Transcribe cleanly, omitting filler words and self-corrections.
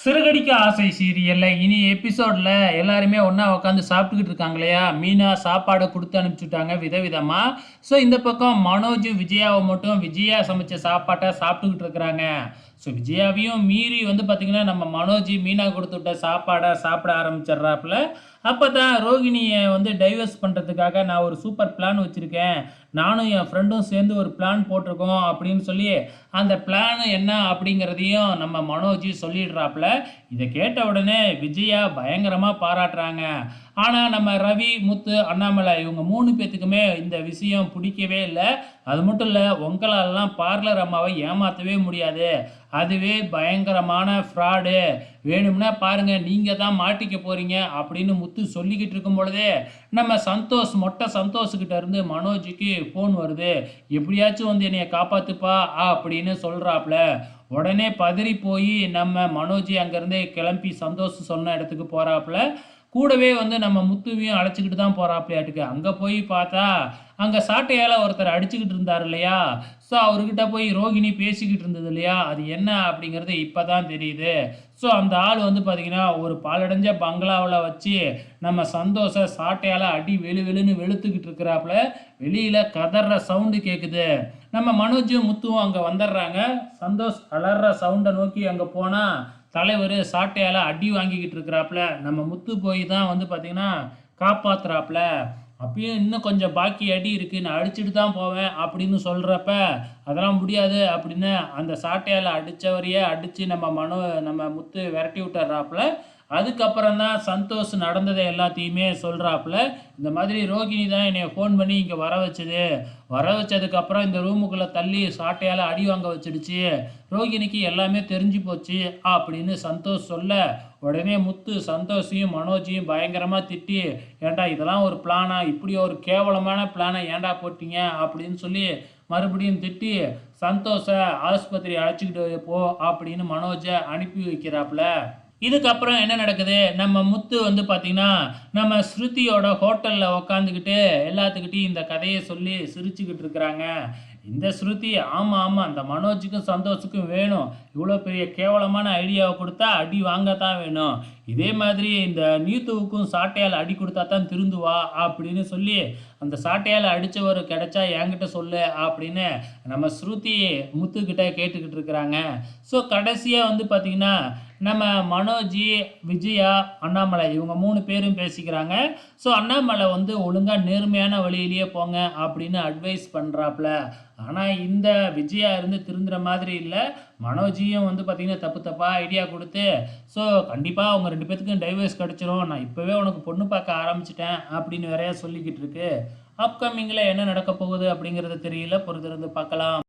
சிறகடிக்க ஆசை சீரியல்ல இனி எபிசோட்ல எல்லாருமே ஒண்ணா உட்காந்து சாப்பிட்டுக்கிட்டு இருக்காங்க இல்லையா? மீனா சாப்பாட குடுத்து அனுப்பிச்சுட்டாங்க விதவிதமா. ஸோ இந்த பக்கம் மனோஜும் விஜயாவும் மட்டும் விஜயா சமைச்ச சாப்பாட்ட சாப்பிட்டுக்கிட்டு இருக்கிறாங்க. ஸோ விஜயாவையும் மீறி வந்து பார்த்தீங்கன்னா, நம்ம மனோஜ் மீனா குடுத்து விட்ட சாப்பாட சாப்பிட ஆரம்பிச்சிடுறாப்புல. அப்பதான் ரோகிணிய வந்து டைவர்ஸ் பண்றதுக்காக நான் ஒரு சூப்பர் பிளான் வச்சிருக்கேன். நானும் என் ஃப்ரெண்டும் சேர்ந்து ஒரு பிளான் போட்டிருக்கோம் அப்படின்னு சொல்லி, அந்த பிளான் என்ன அப்படிங்கிறதையும் நம்ம மனோஜ் சொல்லிடுறாப்புல. இதை கேட்ட உடனே விஜயா பயங்கரமா பாராட்டுறாங்க. ஆனா நம்ம ரவி, முத்து, அண்ணாமலை இவங்க 3 பேத்துக்குமே இந்த விஷயம் பிடிக்கவே இல்ல. அது மட்டும் இல்ல, உங்களாலலாம் பார்லர் அம்மாவை ஏமாத்தவே முடியாது. அதுவே பயங்கரமான ஃப்ராடு. வேணும்னா பாருங்க, நீங்க தான் மாட்டிக்க போறீங்க அப்படின்னு முத்து சொல்லிக்கிட்டு இருக்கும் பொழுதே, நம்ம சந்தோஷ் மொட்டை சந்தோஷ்கிட்ட இருந்து மனோஜுக்கு ஃபோன் வருது. எப்படியாச்சும் வந்து என்னைய காப்பாத்துப்பா அப்படின்னு சொல்றாப்ல. உடனே பதறி போய் நம்ம மனோஜ் அங்கேருந்து கிளம்பி சந்தோஷ் சொன்ன இடத்துக்கு போறாப்புல. கூடவே வந்து நம்ம முத்துவையும் அழைச்சிக்கிட்டு தான் போறாப்லையாட்டுக்கு. அங்க போய் பார்த்தா, அங்க சாட்டையால ஒருத்தர் அடிச்சுக்கிட்டு இருந்தாரு இல்லையா? ஸோ அவர்கிட்ட போய் ரோகிணி பேசிக்கிட்டு இருந்தது இல்லையா? அது என்ன அப்படிங்கிறது இப்ப தான் தெரியுது. ஸோ அந்த ஆள் வந்து பார்த்தீங்கன்னா, ஒரு பாழடைஞ்ச பங்களாவுல வச்சு நம்ம சந்தோஷ சாட்டையால அடி வெளு வெளுன்னு வெளுத்துக்கிட்டு இருக்கிறாப்புல. வெளியில கதற சவுண்டு கேட்குது. நம்ம மனோஜும் முத்துவும் அங்க வந்துடுறாங்க. சந்தோஷ் அலற சவுண்டை நோக்கி அங்க போனா, தலைவர் சாட்டையால அடி வாங்கிக்கிட்டு இருக்கிறாப்புல. நம்ம முத்து போய் தான் வந்து பார்த்தீங்கன்னா காப்பாத்துறாப்புல. அப்பயும் இன்னும் கொஞ்சம் பாக்கி அடி இருக்கு, நான் அடிச்சுட்டு தான் போவேன் அப்படின்னு சொல்றப்ப, அதெல்லாம் முடியாது அப்படின்னு அந்த சாட்டையால அடிச்சவரையே அடிச்சு நம்ம முத்து விரட்டி விட்டுறாப்புல. அதுக்கப்புறம் தான் சந்தோஷ் நடந்ததை எல்லாத்தையுமே சொல்றாப்புல. இந்த மாதிரி ரோகிணி தான் என்னைய ஃபோன் பண்ணி இங்கே வர வச்சது. வர வச்சதுக்கப்புறம் இந்த ரூமுக்குள்ளே தள்ளி சாட்டையால் அடி வாங்க வச்சிடுச்சு. ரோகிணிக்கு எல்லாமே தெரிஞ்சு போச்சு அப்படின்னு சந்தோஷ் சொல்ல, உடனே முத்து சந்தோஷையும் மனோஜையும் பயங்கரமாக திட்டி, ஏன்டா இதெல்லாம் ஒரு பிளானா? இப்படி ஒரு கேவலமான பிளானை ஏன்டா போட்டீங்க அப்படின்னு சொல்லி மறுபடியும் திட்டி, சந்தோஷை ஆஸ்பத்திரி அழைச்சிக்கிட்டு போ அப்படின்னு மனோஜை அனுப்பி வைக்கிறாப்புல. இதுக்கப்புறம் என்ன நடக்குது? நம்ம முத்து வந்து பார்த்தீங்கன்னா, நம்ம ஸ்ருதியோட ஹோட்டல்ல உக்காந்துக்கிட்டு எல்லாத்துக்கிட்டயும் இந்த கதைய சொல்லி சிரிச்சுக்கிட்டு இருக்கிறாங்க. இந்த ஸ்ருதி, ஆமா, ஆமா, அந்த மனோஜுக்கும் சந்தோஷுக்கும் வேணும். இவ்வளோ பெரிய கேவலமான ஐடியாவை குடுத்தா அடி வாங்கத்தான் வேணும். இதே மாதிரி இந்த நீத்துவுக்கும் சாட்டையால அடி குடுத்தா தான் திருந்துவா அப்படின்னு சொல்லி, அந்த சாட்டையால அடிச்சவரு கிடைச்சா என்கிட்ட சொல்லு அப்படின்னு நம்ம ஸ்ருதி முத்துக்கிட்ட கேட்டுக்கிட்டு இருக்கிறாங்க. ஸோ கடைசியா வந்து பார்த்தீங்கன்னா, நம்ம மனோஜ், விஜயா, அண்ணாமலை இவங்க 3 பேரும் பேசிக்கிறாங்க. ஸோ அண்ணாமலை வந்து ஒழுங்கா நேர்மையான வழியிலேயே போங்க அப்படின்னு அட்வைஸ் பண்றாப்ல. ஆனா இந்த விஜயா இருந்து திருந்துற மாதிரி இல்ல. மனோஜையும் வந்து பார்த்தீங்கன்னா, தப்பு தப்பா ஐடியா குடுத்து, ஸோ கண்டிப்பா உங்க 2 பேத்துக்கும் டைவர்ஸ் கிடைச்சிரும். நான் இப்பவே உனக்கு பொண்ணு பார்க்க ஆரம்பிச்சுட்டேன் அப்படின்னு வேறயா சொல்லிக்கிட்டு இருக்கு. அப்கமிங்ல என்ன நடக்க போகுது அப்படிங்கிறது தெரியல. பொறுத்திருந்து பார்க்கலாம்.